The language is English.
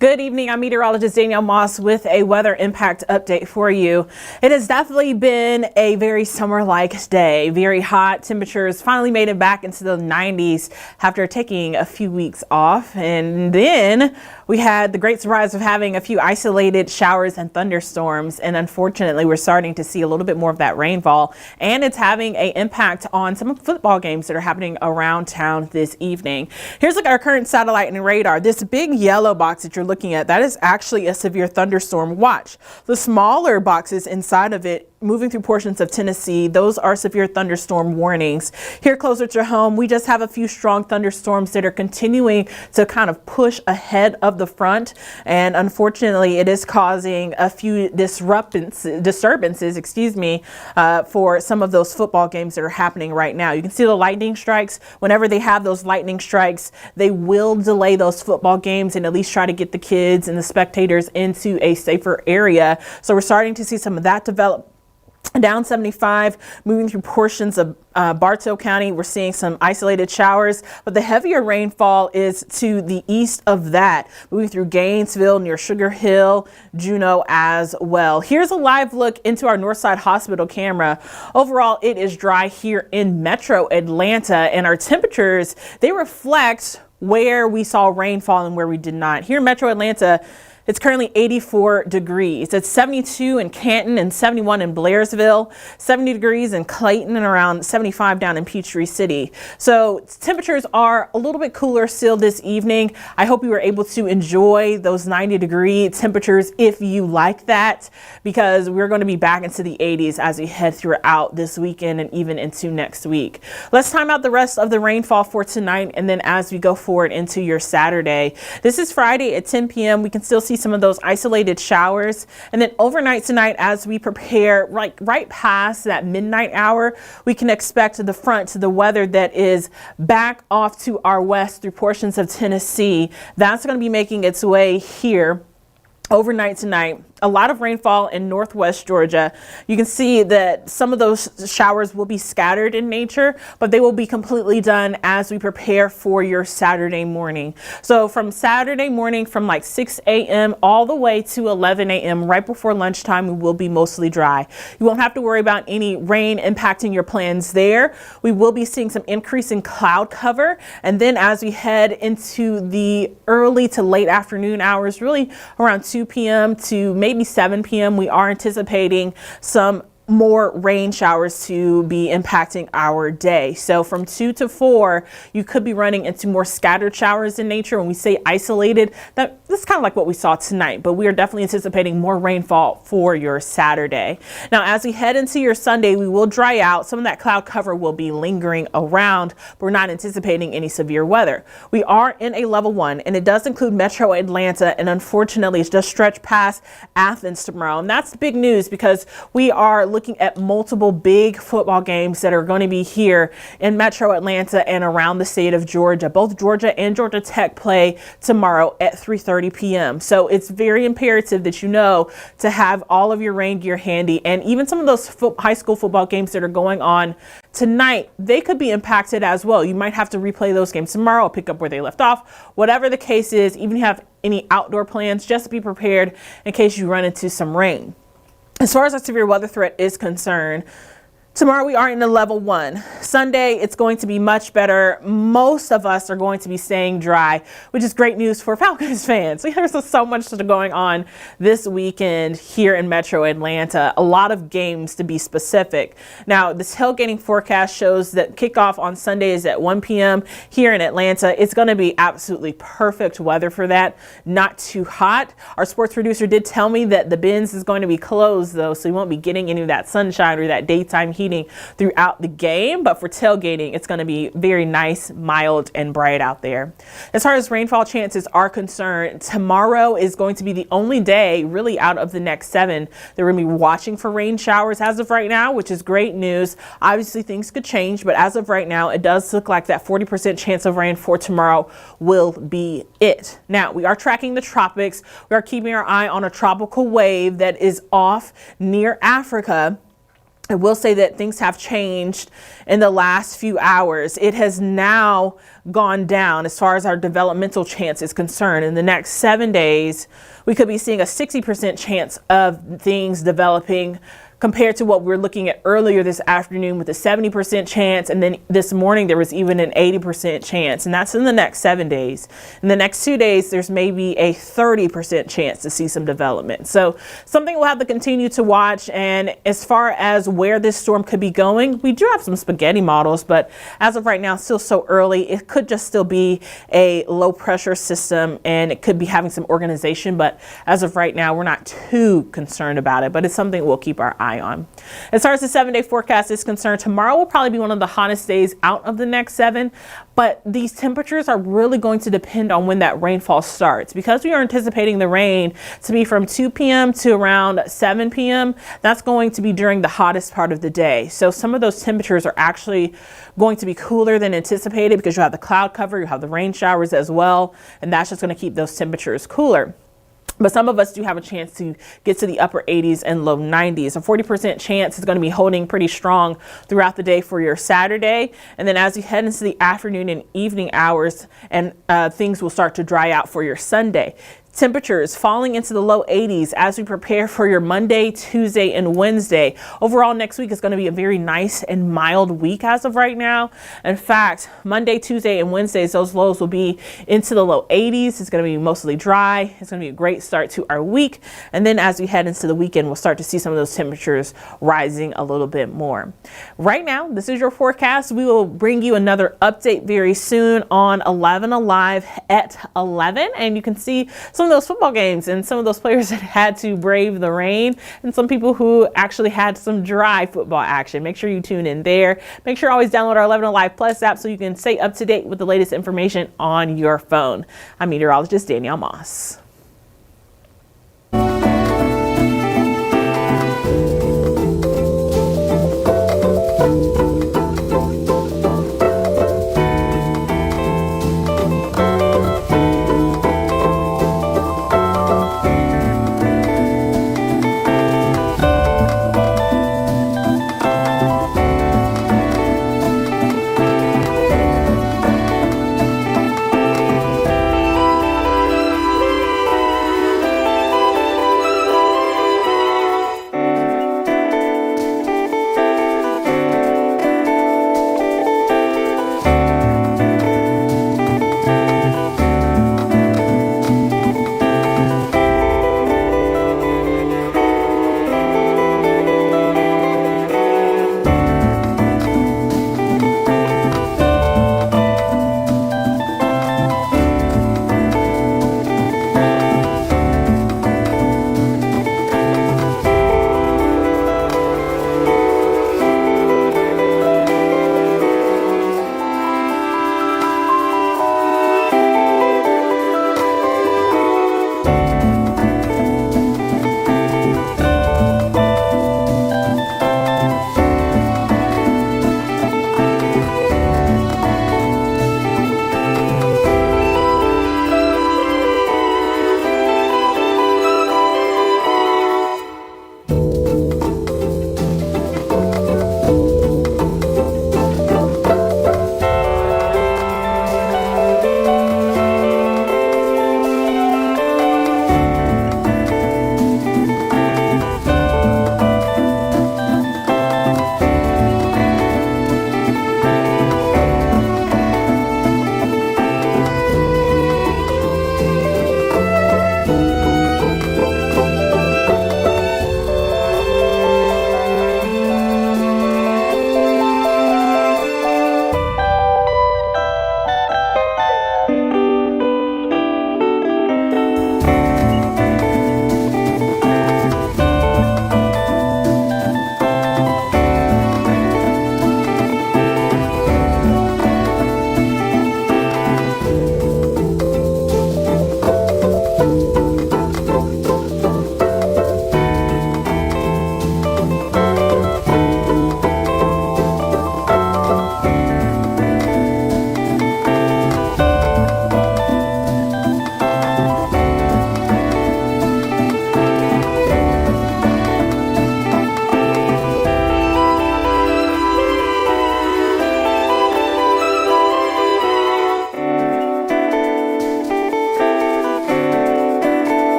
Good evening. I'm meteorologist Danielle Moss with a weather impact update for you. It has definitely been a very summer-like day. Very hot temperatures finally made it back into the 90s after taking a few weeks off. And then we had the great surprise of having a few isolated showers and thunderstorms. And unfortunately, we're starting to see a little bit more of that rainfall. And it's having an impact on some football games that are happening around town this evening. Here's like our current satellite and radar. This big yellow box that you're looking at, that is actually a severe thunderstorm watch. The smaller boxes inside of it moving through portions of Tennessee, those are severe thunderstorm warnings. Here closer to home, we just have a few strong thunderstorms that are continuing to kind of push ahead of the front. And unfortunately, it is causing a few disturbances, for some of those football games that are happening right now. You can see the lightning strikes. Whenever they have those lightning strikes, they will delay those football games and at least try to get the kids and the spectators into a safer area. So we're starting to see some of that develop. Down 75, moving through portions of Bartow County, we're seeing some isolated showers, but the heavier rainfall is to the east of that, moving through Gainesville, near Sugar Hill, Juneau as well. Here's a live look into our Northside Hospital camera. Overall, it is dry here in Metro Atlanta, and our temperatures, they reflect where we saw rainfall and where we did not. Here in Metro Atlanta, it's currently 84 degrees. It's 72 in Canton and 71 in Blairsville, 70 degrees in Clayton, and around 75 down in Peachtree City. So temperatures are a little bit cooler still this evening. I hope you were able to enjoy those 90-degree temperatures if you like that, because we're going to be back into the 80s as we head throughout this weekend and even into next week. Let's time out the rest of the rainfall for tonight, and then as we go forward into your Saturday. This is Friday at 10 p.m. We can still see some of those isolated showers, and then overnight tonight, as we prepare right past that midnight hour, we can expect the front to the weather that is back off to our west through portions of Tennessee. That's going to be making its way here overnight tonight. A lot of rainfall in northwest Georgia. You can see that some of those showers will be scattered in nature, but they will be completely done as we prepare for your Saturday morning. So from Saturday morning, from like 6 a.m. all the way to 11 a.m. right before lunchtime, we will be mostly dry. You won't have to worry about any rain impacting your plans there. We will be seeing some increase in cloud cover. And then as we head into the early to late afternoon hours, really around 2 p.m. to maybe 7 p.m., we are anticipating some more rain showers to be impacting our day. So from 2 to 4, you could be running into more scattered showers in nature. When we say isolated, that's kind of like what we saw tonight, but we are definitely anticipating more rainfall for your Saturday. Now, as we head into your Sunday, we will dry out. Some of that cloud cover will be lingering around, but we're not anticipating any severe weather. We are in a level 1, and it does include Metro Atlanta, and unfortunately, it's just stretched past Athens tomorrow. And that's big news because we are looking at multiple big football games that are going to be here in Metro Atlanta and around the state of Georgia. Both Georgia and Georgia Tech play tomorrow at 3:30 p.m. So it's very imperative that you know to have all of your rain gear handy, and even some of those high school football games that are going on tonight, they could be impacted as well. You might have to replay those games tomorrow or pick up where they left off. Whatever the case is, even if you have any outdoor plans, just be prepared in case you run into some rain. As far as our severe weather threat is concerned, tomorrow we are in a level 1. Sunday, it's going to be much better. Most of us are going to be staying dry, which is great news for Falcons fans. There's so much going on this weekend here in Metro Atlanta. A lot of games, to be specific. Now, the tailgating forecast shows that kickoff on Sunday is at 1 p.m. here in Atlanta. It's going to be absolutely perfect weather for that. Not too hot. Our sports producer did tell me that the bins is going to be closed, though, so you won't be getting any of that sunshine or that daytime heat throughout the game, but for tailgating, it's going to be very nice, mild, and bright out there. As far as rainfall chances are concerned, tomorrow is going to be the only day really out of the next 7 that we're going to be watching for rain showers as of right now, which is great news. Obviously, things could change, but as of right now, it does look like that 40% chance of rain for tomorrow will be it. Now, we are tracking the tropics. We are keeping our eye on a tropical wave that is off near Africa. I will say that things have changed in the last few hours. It has now gone down as far as our developmental chance is concerned. In the next 7 days, we could be seeing a 60% chance of things developing compared to what we were looking at earlier this afternoon with a 70% chance. And then this morning, there was even an 80% chance. And that's in the next 7 days. In the next 2 days, there's maybe a 30% chance to see some development. So something we'll have to continue to watch. And as far as where this storm could be going, we do have some spaghetti models, but as of right now, it's still so early. It could just still be a low pressure system and it could be having some organization. But as of right now, we're not too concerned about it, but it's something we'll keep our eye on. As far as the 7-day forecast is concerned, tomorrow will probably be one of the hottest days out of the next 7, but these temperatures are really going to depend on when that rainfall starts. Because we are anticipating the rain to be from 2 p.m. to around 7 p.m., that's going to be during the hottest part of the day. So some of those temperatures are actually going to be cooler than anticipated because you have the cloud cover, you have the rain showers as well, and that's just going to keep those temperatures cooler. But some of us do have a chance to get to the upper 80s and low 90s. A 40% chance is going to be holding pretty strong throughout the day for your Saturday. And then as you head into the afternoon and evening hours, and things will start to dry out for your Sunday. Temperatures falling into the low 80s as we prepare for your Monday, Tuesday, and Wednesday. Overall, next week is going to be a very nice and mild week as of right now. In fact, Monday, Tuesday, and Wednesdays, those lows will be into the low 80s. It's going to be mostly dry. It's going to be a great start to our week. And then as we head into the weekend, we'll start to see some of those temperatures rising a little bit more. Right now, this is your forecast. We will bring you another update very soon on 11 Alive at 11. And you can see some of those football games and some of those players that had to brave the rain and some people who actually had some dry football action. Make sure you tune in there. Make sure you always download our 11 Alive Plus app so you can stay up to date with the latest information on your phone. I'm meteorologist Danielle Moss.